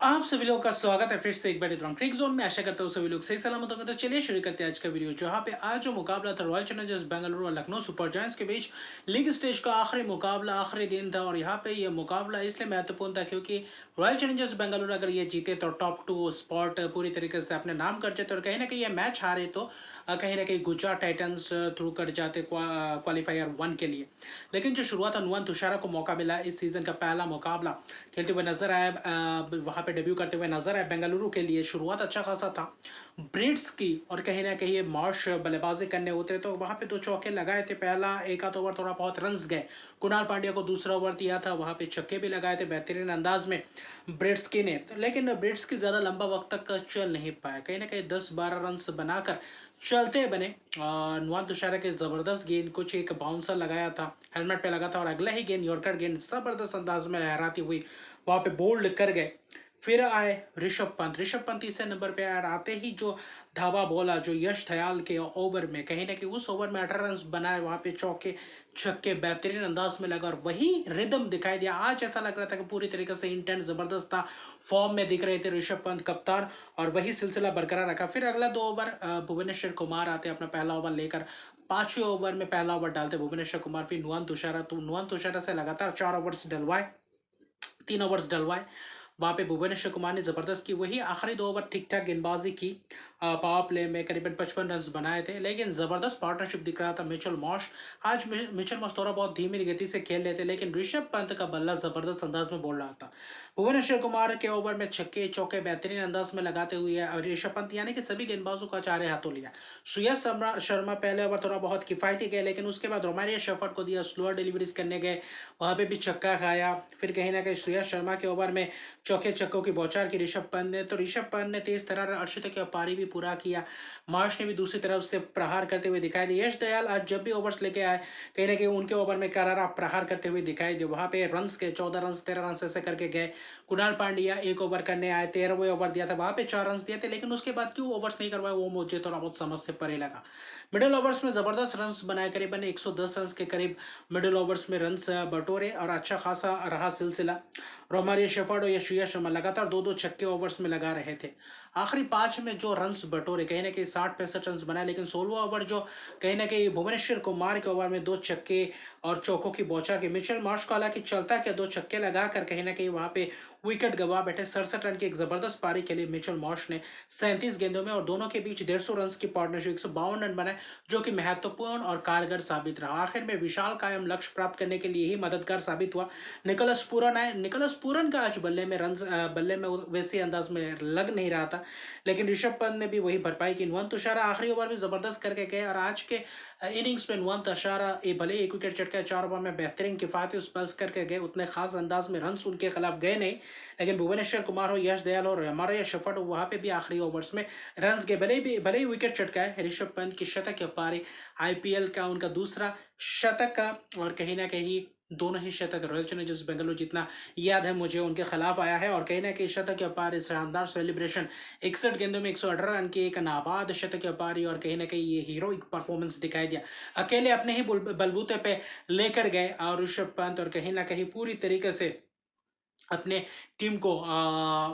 आप सभी लोगों का स्वागत है फिर से एक बार क्रिक जोन में। आशा करता हूँ सभी लोग सही सलामत होंगे। तो चलिए शुरू करते हैं आज का वीडियो, जहां पे आज जो मुकाबला था रॉयल चैलेंजर्स बेंगलुरु और लखनऊ सुपर जायंट्स के बीच। लीग स्टेज का आखिरी मुकाबला, आखिरी दिन था, और यहाँ पे ये मुकाबला इसलिए महत्वपूर्ण था क्योंकि रॉयल चैलेंजर्स बेंगलुरु अगर ये जीते तो टॉप टू स्पॉट पूरी तरीके से अपने नाम कर जाते, और कहीं ना कहीं ये मैच हारे तो कहीं ना कहीं गुजरात टाइटंस थ्रू कर जाते क्वालिफायर 1 के लिए। लेकिन जो शुरुआत नुवन तुषारा को मौका मिला, इस सीजन का पहला मुकाबला खेलते हुए नजर आया, वहां पे डेब्यू करते हुए नजर आया बेंगलुरु के लिए। शुरुआत अच्छा खासा था ब्रिड्स की, और कहीं ना कहीं मार्श बल्लेबाजी करने उतरे तो वहां पे दो चौके लगाए थे। पहला एक आध ओवर थोड़ा बहुत रन्स गए, कुणाल पांड्या को दूसरा ओवर दिया था, वहां पे छक्के भी लगाए थे बेहतरीन अंदाज में ब्रिड्सकी ने। लेकिन ब्रिड्सकी ज़्यादा लंबा वक्त तक चल नहीं पाया, कहीं ना कहीं 10-12 रन बनाकर चलते बने। नुवन तुषारा के ज़बरदस्त गेंद, कुछ एक बाउंसर लगाया था, हेलमेट पे लगा था, और अगला ही गेंद यॉर्कर गेंद ज़बरदस्त अंदाज में लहराती हुई वहां पे बोल्ड कर गए। फिर आए ऋषभ पंत तीसरे नंबर पे आए, आते ही जो धावा बोला जो यश दयाल के ओवर में, कहीं ना कहीं उस ओवर में 18 रन बनाए, वहां पे चौके छक्के बेहतरीन अंदाज में लगा, और वही रिदम दिखाई दिया। आज ऐसा लग रहा था कि पूरी तरीके से इंटेंट जबरदस्त था, फॉर्म में दिख रहे थे ऋषभ पंत कप्तान, और वही सिलसिला बरकरार रखा। फिर अगला 2 ओवर भुवनेश्वर कुमार आते अपना पहला ओवर लेकर, 5वें ओवर में पहला ओवर डालते भुवनेश्वर कुमार। फिर नुवन तुषारा से लगातार 4 ओवर्स डलवाए, 3 ओवर्स डलवाए। वहां पे भुवनेश्वर कुमार ने जबरदस्त की, वही आखिरी 2 ओवर ठीक ठाक गेंदबाजी की। पावर प्ले में करीबन 55 रन बनाए थे, लेकिन जबरदस्त पार्टनरशिप दिख रहा था मिचेल मार्श। आज मिचेल मार्श थोड़ा बहुत धीमी गति से खेल लेते, लेकिन ऋषभ पंत का बल्ला जबरदस्त अंदाज में बोल रहा था। भुवनेश्वर कुमार के ओवर में छक्के चौके बेहतरीन अंदाज में लगाते हुए ऋषभ पंत यानी कि सभी गेंदबाजों का चारे हाथों लिया। श्रेयस शर्मा पहले ओवर थोड़ा बहुत किफायती गए, लेकिन उसके बाद रोमारिया शेफर्ड को दिया, स्लोअर डिलीवरीज करने गए, वहां पे भी छक्का खाया। फिर कहीं ना कहीं श्रेयस शर्मा के ओवर में चौके छक्कों की बौछार की ऋषभ पंत ने तेज तर्रार अर्शदीप की पारी भी पूरा किया। मार्श ने भी दूसरी तरफ से प्रहार करते हुए दिखाई दिए। यश दयाल आज जब भी ओवर्स लेके आए, कहीं ना कहीं उनके ओवर में करारा प्रहार करते हुए दिखाई दिए। वहां पे रन के 14 रन 13 रन ऐसे करके गए। कुणाल पांड्या एक ओवर करने आए, 13वें ओवर दिया था, वहां पे 4 रन दिए थे, लेकिन उसके बाद क्यों ओवर्स नहीं करवाए वो मुझे थोड़ा बहुत समझ से परे लगा। मिडिल ओवर्स में जबरदस्त रन बनाए, करीबन 110 रन के करीब मिडिल ओवर्स में रन बटोरे, और अच्छा खासा रहा सिलसिला। रोमारियो शेफर्ड और यशिया शर्मा लगातार दो दो छक्के ओवर्स में लगा रहे थे। आखिरी 5 में जो रन्स बटोरे, कहीं ना कहीं 60-65 रन बनाए, लेकिन 16वां ओवर जो कहीं ना कहीं भुवनेश्वर कुमार के ओवर में 2 छक्के और चौकों की बौछार के मिचेल मार्श को हालांकि चलता के 2 छक्के लगाकर कहीं ना कहीं वहां पे विकेट गवा बैठे। 67 रन की एक जबरदस्त पारी खेली मिचेल मार्श ने 37 गेंदों में, और दोनों के बीच 150 रन की पार्टनरशिप, 152 रन बनाए, जो कि महत्वपूर्ण और कारगर साबित रहा। आखिर में विशाल कायम लक्ष्य प्राप्त करने के लिए ही मददगार साबित हुआ। निकोलस पूरन आए, निकोलस पूरन का आज बल्ले में वैसे अंदाज में लग नहीं रहा था, लेकिन ऋषभ पंत ने भी वही भरपाई की। नुवन तुषारा आखिरी ओवर में जबरदस्त करके गए, और आज के इनिंग्स में नुवन तुषारा भले एक विकेट चटका 4 ओवर में बेहतरीन किफायती स्पेल्स करके गए, उतने खास अंदाज में रन उनके खिलाफ गए नहीं, लेकिन भुवनेश्वर कुमार हो, यश दयाल और हमारे शेफर्ड वहां पे भी आखिरी ओवर्स में रन गए, भले ही विकेट चटकाए। ऋषभ पंत की शतक पारी, आईपीएल का उनका दूसरा शतक का, और कहीं ना कहीं दोनों ही शतक रॉयल चैलेंजर्स बेंगलुरु, जितना याद है मुझे, उनके खिलाफ आया है। और कहीं ना कहीं शतक के पार शानदार सेलिब्रेशन, 61 गेंदों में 118 रन की एक नाबाद शतक के पारी, और कहीं ना कहीं ये हीरोइक परफॉर्मेंस दिखाई दिया। अकेले अपने ही बलबूते पे लेकर गए और ऋषभ पंत, और कहीं ना कहीं पूरी तरीके से अपने टीम को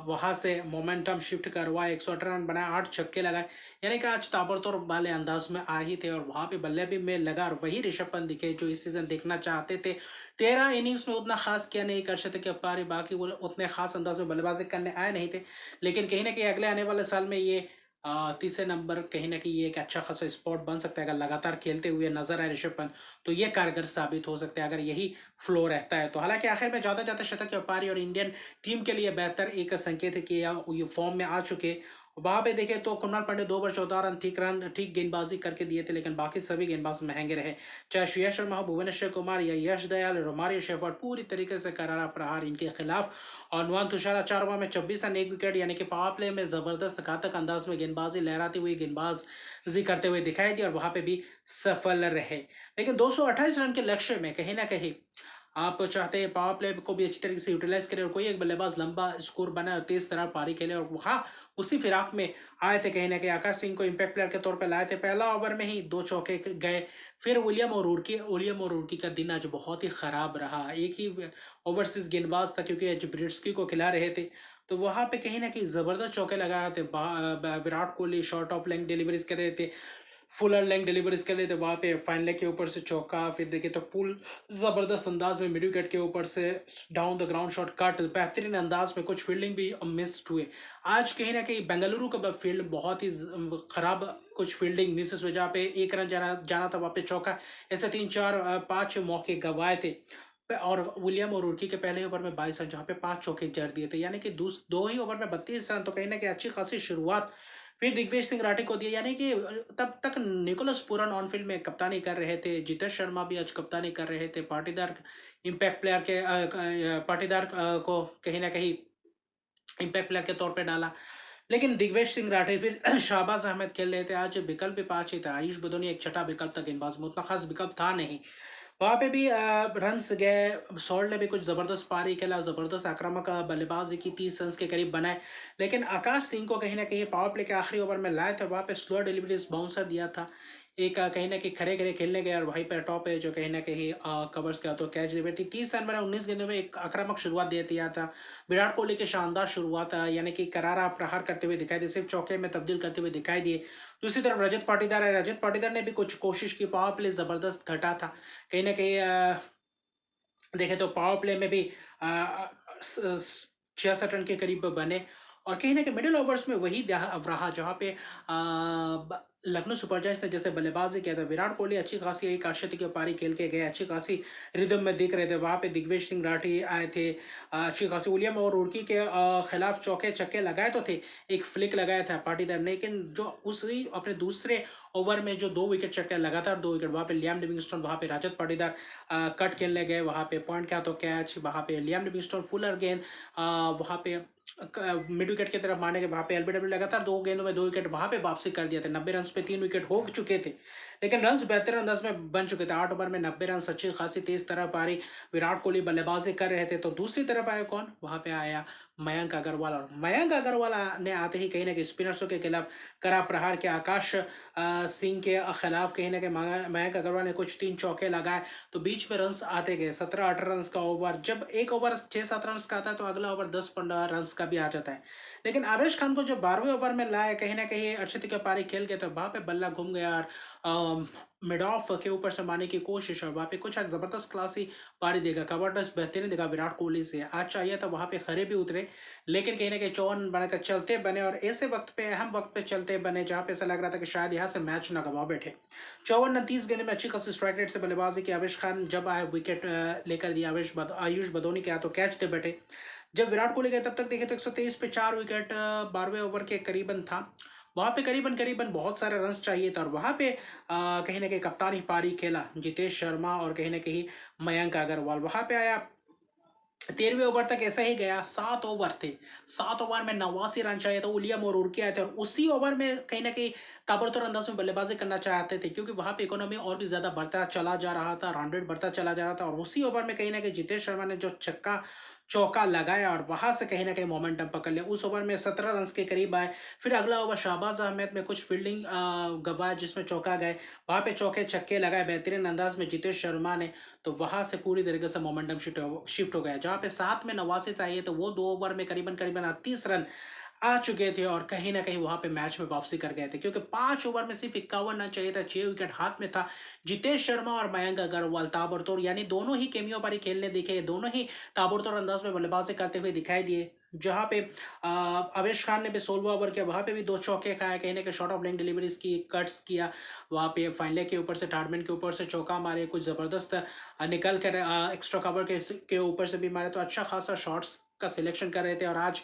वहां से मोमेंटम शिफ्ट करवाए। 118 रन बनाए, 8 छक्के लगाए, यानी कि आज ताबड़तोड़ वाले अंदाज में आ ही थे, और वहां पे बल्ले भी में लगा, और वही ऋषभ पंत दिखे जो इस सीजन देखना चाहते थे। 13 इनिंग्स में उतना खास किया नहीं कर सकते कि पारी, बाकी वो उतने खास अंदाज में बल्लेबाजी करने आए नहीं थे, लेकिन कहीं ना कहीं अगले आने वाले साल में ये तीसरे नंबर कहीं ना कहीं ये एक अच्छा खासा स्पॉट बन सकता है। अगर लगातार खेलते हुए नजर आए ऋषभ पंत, तो ये कारगर साबित हो सकता है अगर यही फ्लो रहता है तो। हालांकि आखिर में जाता जाता शतक की पारी, और इंडियन टीम के लिए बेहतर एक संकेत है कि ये फॉर्म में आ चुके। वहां पे देखे तो कुणाल पांडे 2 ओवर 14 रन ठीक गेंदबाजी करके दिए थे, लेकिन बाकी सभी गेंदबाज महंगे रहे, चाहे श्रेयस शर्मा हो, भुवनेश्वर कुमार या यश दयाल, रोमारियो शेफर्ड, पूरी तरीके से करारा प्रहार इनके खिलाफ। और नुवन तुषारा 4 ओवर में 26 रन 1 विकेट, यानी कि पावर प्ले में जबरदस्त घातक अंदाज में गेंदबाजी लहराती हुई गेंदबाजी करते हुए दिखाई दी, और वहां पे भी सफल रहे। लेकिन 228 रन के लक्ष्य में कहीं ना कहीं आप चाहते हैं पावर प्ले को भी अच्छी तरीके से यूटिलाइज करें और कोई एक बल्लेबाज लंबा स्कोर बनाए और तेज तरह पारी खेले। और वहाँ उसी फिराक में आए थे कहीं ना कहीं आकाश सिंह को इम्पैक्ट प्लेयर के तौर पर लाए थे। पहला ओवर में ही 2 चौके गए। फिर विलियम और रुड़की का दिन आज बहुत ही खराब रहा। एक ही ओवरसीज गेंदबाज था क्योंकि ब्रिट्सकी को खिला रहे थे, तो वहां पे कहीं ना कहीं जबरदस्त चौके लगा रहे थे। Virat Kohli short of length deliveries कर रहे थे, फुलर लेंथ डिलीवरीज कर रहे थे। वहां पे फाइन लेग के ऊपर से चौका, फिर देखे तो पुल जबरदस्त अंदाज में मिड विकेट के ऊपर से down the ground shot cut, बेहतरीन अंदाज में। कुछ फील्डिंग भी मिस्ड हुए आज कहीं ना कहीं। बेंगलुरु का फील्ड बहुत ही खराब, कुछ फील्डिंग मिसेस हुए जहाँ पे 1 रन जाना था वहाँ पे चौका। ऐसे 3-4-5 मौके गंवाए थे। और विलियम और रुड़की के पहले ओवर में 22 रन, जहाँ पे 5 चौके जड़ दिए थे, यानी कि 2 ही ओवर में 32 रन। तो कहीं ना कहीं अच्छी खासी शुरुआत फिर दिग्विजय सिंह राठी को दिया। यानी कि तब तक निकोलस पूरन ऑन फील्ड में कप्तानी कर रहे थे, जितेश शर्मा भी आज कप्तानी कर रहे थे। पाटीदार इम्पैक्ट प्लेयर के पाटीदार को कहीं ना कहीं इम्पैक्ट प्लेयर के तौर पे डाला। लेकिन दिग्विजय सिंह राठी फिर शाहबाज अहमद खेल रहे थे। आज विकल्प भी 5 ही था। आयुष बदौनी एक छठा विकल्प था गेंदबाज में, उतना खास विकल्प था नहीं। वहाँ पे भी रन्स गए। सॉल्ट ने भी कुछ जबरदस्त पारी खेला, जबरदस्त आक्रामक बल्लेबाजी की, 30 रन के करीब बनाए। लेकिन आकाश सिंह को कहीं ना कहीं पावर प्ले के आखिरी ओवर में लाए थे। वहाँ पे स्लो डिलीवरीज बाउंसर दिया था एक, कहीं ना कहीं खड़े खड़े खेलने गए और वहीं पर टॉप है जो कहीं ना कहीं कवर्स का तो कैच दे थी। 30 रन में 19 गेंदों में एक आक्रामक शुरुआत दे दिया था। विराट कोहली की शानदार शुरुआत, यानी कि करारा प्रहार करते हुए दिखाई दिए, सिर्फ चौके में तब्दील करते हुए दिखाई दिए। दूसरी तरफ रजत पाटीदार है। रजत पाटीदार ने भी कुछ कोशिश की, पावर प्ले जबरदस्त घटा था कहीं ना कहीं। देखें तो पावर प्ले में भी 66 रन के करीब बने। और कहीं ना कहीं मिडिल ओवर्स में वही रहा जहाँ पे लखनऊ सुपर जायंट्स ने जैसे बल्लेबाजी किया था। विराट कोहली अच्छी खासी एक अर्धशतकीय की पारी खेल के गए, अच्छी खासी रिदम में दिख रहे थे। वहाँ पे दिग्विजय सिंह राठी आए थे, अच्छी खासी विलियम और रुड़की के खिलाफ चौके छक्के लगाए तो थे, एक फ्लिक लगाया था पाटीदार ने। लेकिन जो उसी अपने दूसरे ओवर में जो 2 विकेट चटके लगातार 2 विकेट, वहाँ पे लियाम लिविंगस्टोन, वहाँ पे रजत पाटीदार कट खेलने गए, वहाँ पे पॉइंट क्या तो कैच, वहाँ पे लियाम लिविंगस्टोन फुलर गेंद, वहाँ पे मिड विकेट की तरफ मारने के, वहाँ पे एलबीडब्ल्यू लगातार 2 गेंदों में 2 विकेट वहाँ पे वापसी कर दिया था। 90 रन पे 3 विकेट हो चुके थे, लेकिन रन बेहतर अंदाज में बन चुके थे। 8 ओवर में 90 रन, अच्छी खासी तेज तरह पारी। विराट कोहली बल्लेबाजी कर रहे थे। तो दूसरी तरफ आया कौन, वहाँ पे आया मयंक अग्रवाल। और मयंक अग्रवाल ने आते ही कहीं ना कहीं स्पिनर्सों के खिलाफ कड़ा प्रहार किया। आकाश सिंह के खिलाफ कहीं ना कहीं मयंक अग्रवाल ने कुछ 3 चौके लगाए, तो बीच में रन आते गए। 17-18 रन का ओवर, जब एक ओवर 6-7 रन का आता है तो अगला ओवर 10-15 रन का भी आ जाता है। लेकिन आवेश खान को जब 12वें ओवर में लाए, कहीं ना कहीं अर्धशतकीय की पारी खेल गए, तो वहाँ पे बल्ला घूम गया और मिड ऑफ के ऊपर से मारने की कोशिश, और वहाँ पे कुछ जबरदस्त क्लासी पारी देगा, कवर्नेस बेहतरीन देगा विराट कोहली से। आज चाहिए था वहाँ पे खरे भी उतरे, लेकिन कहीं ना कहीं 54 बनाकर चलते बने। और ऐसे वक्त पे, अहम वक्त पे चलते बने जहाँ पे ऐसा लग रहा था कि शायद यहाँ से मैच ना गवा बैठे। 54 रन 30 गेंद में अच्छी खासी स्ट्राइक रेट से बल्लेबाजी की। आवेश खान जब आए विकेट लेकर दिया, आयुष बदौनी के तो कैच दे बैठे। जब विराट कोहली गए तब तक देखे तो 123 पे 4 विकेट 12वें ओवर के करीबन था। वहाँ पे करीबन करीबन बहुत सारे रन चाहिए था। और वहाँ पे कहीं ना कहीं कप्तानी पारी खेला जितेश शर्मा और कहीं ना कहीं मयंक अग्रवाल। वहाँ पे आया 13वें ओवर तक ऐसा ही गया। 7 ओवर थे, 7 ओवर में 89 रन चाहिए था। विलियम और रुड़की आए थे और उसी ओवर में कहीं ना कहीं ताबड़तोड़ अंदाज में बल्लेबाजी करना चाहते थे, क्योंकि वहां पे इकोनॉमी और भी ज्यादा बढ़ता चला जा रहा था, रन रेट बढ़ता चला जा रहा था। और उसी ओवर में कहीं ना कहीं जितेश शर्मा ने जो छक्का चौका लगाया और वहां से कहीं ना कहीं मोमेंटम पकड़ लिया। उस ओवर में 17 रन के करीब आए। फिर अगला ओवर शाहबाज अहमद में कुछ फील्डिंग गवाए जिसमें चौका गए, वहां पे चौके छक्के लगाए बेहतरीन अंदाज में जितेश शर्मा ने। तो वहां से पूरी तरीके से मोमेंटम शिफ्ट हो गया। जहां पे 7 में 89 चाहिए तो वो 2 ओवर में करीबन करीबन 38 रन आ चुके थे और कहीं ना कहीं वहां पे मैच में वापसी कर गए थे, क्योंकि 5 ओवर में सिर्फ 51 रन चाहिए था। 6 विकेट हाथ में था। जितेश शर्मा और मयंक अग्रवाल ताबड़तोड़, यानी दोनों ही केमियो पर ही खेलने दिखे, दोनों ही ताबड़तोड़ अंदाज में बल्लेबाजी करते हुए दिखाई दिए। जहां पे आवेश खान ने भी 16वां ओवर किया, वहां पे भी 2 चौके खाए, कहीं ना कहीं शॉर्ट ऑफ लेंथ डिलीवरीज की, कट्स किया। वहां पे फाइनले के ऊपर से टार्डमैन के ऊपर से चौका मारे, कुछ जबरदस्त निकल कर एक्स्ट्रा कवर के ऊपर से भी मारे। तो अच्छा खासा शॉट्स का सिलेक्शन कर रहे थे। और आज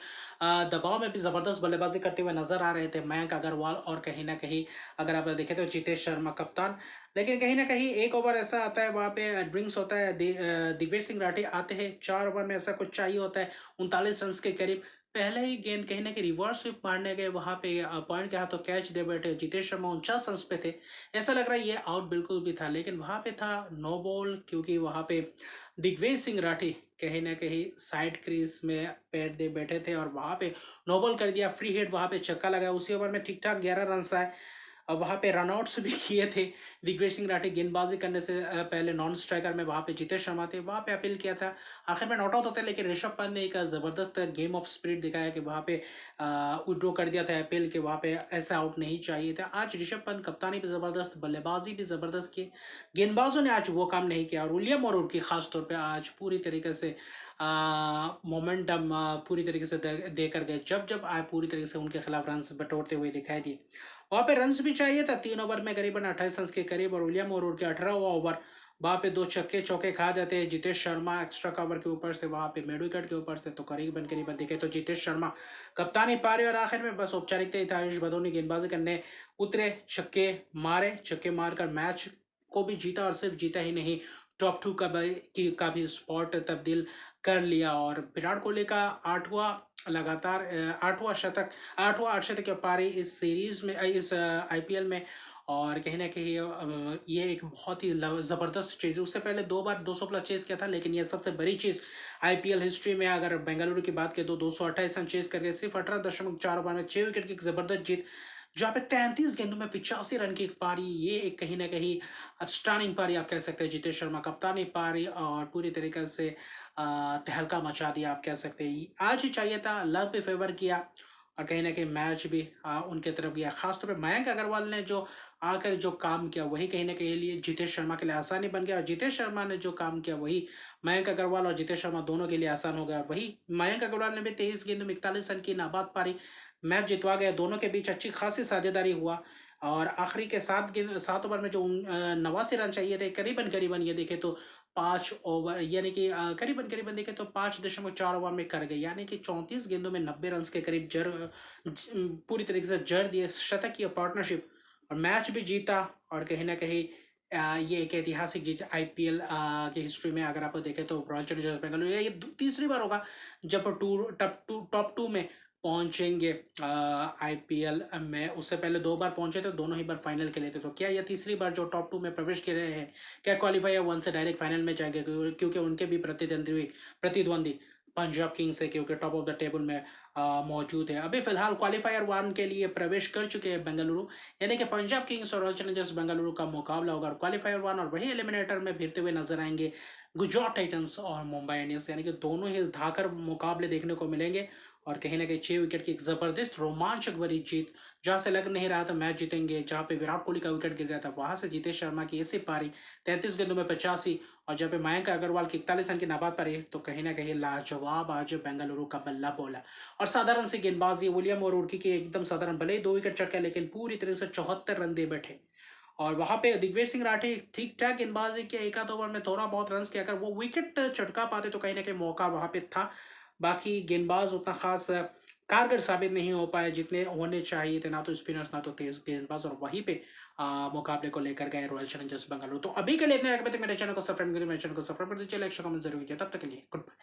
दबाव में भी जबरदस्त बल्लेबाजी करते हुए नजर आ रहे थे मयंक अग्रवाल और कहीं ना कहीं अगर आप देखें तो जितेश शर्मा कप्तान। लेकिन कहीं ना कहीं एक ओवर ऐसा आता है, वहाँ पे ड्रिंक्स होता है, दिग्विजय सिंह राठी आते हैं। 4 ओवर में ऐसा कुछ चाहिए होता है, 39 रन के करीब। पहले ही गेंद कहीं ना कहीं रिवर्स स्विप मारने गए, वहां पे पॉइंट के हाथों कैच दे बैठे। जितेश शर्मा 49 रन पे थे, ऐसा लग रहा है ये आउट बिल्कुल भी था, लेकिन वहां पे था नो बॉल, क्योंकि वहां पे दिग्विजय सिंह राठी कहीं ना कहीं साइड क्रीज में पैर दे बैठे थे और वहां पे नो बॉल कर दिया, फ्री हिट, वहां पे छक्का लगाया, उसी ओवर में ठीक ठाक 11 रन आए और वहां पे रनआउट्स भी किए थे। दिग्विजय सिंह राठी गेंदबाजी करने से पहले नॉन स्ट्राइकर में वहां पे जितेश शर्मा थे, वहां पे अपील किया था, आखिर में नॉट आउट होता है, लेकिन ऋषभ पंत ने एक जबरदस्त गेम ऑफ स्पिरिट दिखाया कि वहां पे विड्रॉ कर दिया था अपील के, वहां पे ऐसा आउट नहीं चाहिए था। आज ऋषभ पंत कप्तानी भी जबरदस्त, बल्लेबाजी भी जबरदस्त की, गेंदबाजों ने आज वो काम नहीं किया और विलियम और की खास तौर पे आज पूरी तरीके से मोमेंटम पूरी तरीके से दे कर गए, जब जब आए पूरी तरीके से उनके खिलाफ रन बटोरते हुए दिखाई दिए। वहां पे रन्स भी चाहिए था, 3 ओवर में करीबन 28 रन के करीब, और विलियम और के 18वां ओवर वहां पे 2 छक्के चौके खा जाते हैं जितेश शर्मा एक्स्ट्रा कवर के ऊपर से, वहां पे मिड विकेट के ऊपर से, तो करीबन करीबन दिखे तो जितेश शर्मा कप्तानी पा रहे और आखिर में बस औपचारिकता ही था, आयुष भदौनी गेंदबाजी करने उतरे, छक्के मारे, छक्के मारकर मैच को भी जीता और सिर्फ जीता ही नहीं, टॉप 2 का भी स्पॉट तब्दील कर लिया। और विराट कोहली का 8वां अर्धशतक की पारी इस सीरीज में, इस आईपीएल में, और कहीं ना कहीं ये एक बहुत ही ज़बरदस्त चीज़ है। उससे पहले 2 बार 200 प्लस चेस किया था, लेकिन ये सबसे बड़ी चीज़ आईपीएल हिस्ट्री में, अगर बेंगलुरु की बात करें तो 228 रन चेस करके सिर्फ 18.4 ओवर में 6 विकेट की जबरदस्त जीत, जहाँ पे 33 गेंदों में 85 रन की एक पारी, ये एक कहीं ना कहीं स्टनिंग पारी आप कह सकते हैं। जितेश शर्मा कप्तानी पारी और पूरी तरीके से तहलका मचा दिया आप कह सकते हैं। आज ही चाहिए था, लक भी फेवर किया और कहीं ना कहीं मैच भी उनके तरफ गया। खासतौर पे मयंक अग्रवाल ने जो आकर जो काम किया, वही कहीं ना कहीं लिए जितेश शर्मा के लिए आसानी बन गया, और जितेश शर्मा ने जो काम किया वही मयंक अग्रवाल और जितेश शर्मा दोनों के लिए आसान हो गया। वही मयंक अग्रवाल ने भी 23 गेंदों में 41 रन की नाबाद पारी मैच जितवा गया, दोनों के बीच अच्छी खासी साझेदारी हुआ, और आखिरी के 7 ओवर में जो 89 रन चाहिए थे, करीबन करीबन ये देखे तो 5 ओवर, यानी कि करीबन करीबन देखे तो 5.4 ओवर में कर गए, यानी कि 34 गेंदों में 90 रन के करीब पूरी तरीके से जड़ दिए, शतक की पार्टनरशिप, और मैच भी जीता। और कहीं ना कहीं ये एक ऐतिहासिक जीत आईपीएल की हिस्ट्री में, अगर आप देखें तो रॉयल चैलेंजर्स बेंगलुरु ये तीसरी बार होगा जब टॉप 2 में पहुंचेंगे आईपीएल में। उससे पहले 2 बार पहुंचे थे, दोनों ही बार फाइनल खेले थे, तो क्या यह तीसरी बार जो टॉप 2 में प्रवेश कर रहे हैं, क्या क्वालिफायर 1 से डायरेक्ट फाइनल में जाएंगे, क्योंकि उनके भी प्रतिद्वंदी पंजाब किंग्स है, क्योंकि टॉप ऑफ द टेबल में मौजूद है। अभी फिलहाल क्वालिफायर 1 के लिए प्रवेश कर चुके हैं बेंगलुरु, यानी कि पंजाब किंग्स और रॉयल चैलेंजर्स बेंगलुरु का मुकाबला होगा क्वालिफायर 1, और वही एलिमिनेटर में भिड़ते हुए नजर आएंगे गुजरात टाइटंस और मुंबई इंडियंस, यानी कि दोनों ही धाकर मुकाबले देखने को मिलेंगे। और कहीं ना कहीं 6 विकेट की एक जबरदस्त रोमांचक भरी जीत, जहां से लग नहीं रहा था मैच जीतेंगे, जहां पे विराट कोहली का विकेट गिर गया था, वहां से जितेश शर्मा की ऐसी पारी 33 गेंदों में 85, और जब पे मयंक अग्रवाल की 41 रन की नाबाद पारी, तो कहीं ना कहीं लाजवाब आज बेंगलुरु का बल्ला बोला। और साधारण सी गेंदबाजी विलियम और उर्की की एकदम साधारण, भले ही 2 विकेट चटका, लेकिन पूरी तरह से 74 रन दे बैठे। और वहां पे दिग्विजय सिंह राठी ठीक ठाक गेंदबाजी किया, एक आध ओवर में थोड़ा बहुत रन किया, अगर वो विकेट चटका पाते तो कहीं ना कहीं मौका वहां पे था। बाकी गेंदबाज उतना खास कारगर साबित नहीं हो पाए जितने होने चाहिए थे, ना तो स्पिनर्स ना तो तेज गेंदबाज, और वहीं पे मुकाबले को लेकर गए रॉयल चैलेंजर्स बेंगलुरु। तो अभी के लिए इतने रखते, मेरे चैनल को सब्सक्राइब करिए, मेरे चैनल को सब्सक्राइब कर दीजिए, लाइक कमेंट जरूर कीजिए। तब तक के लिए गुड बाय।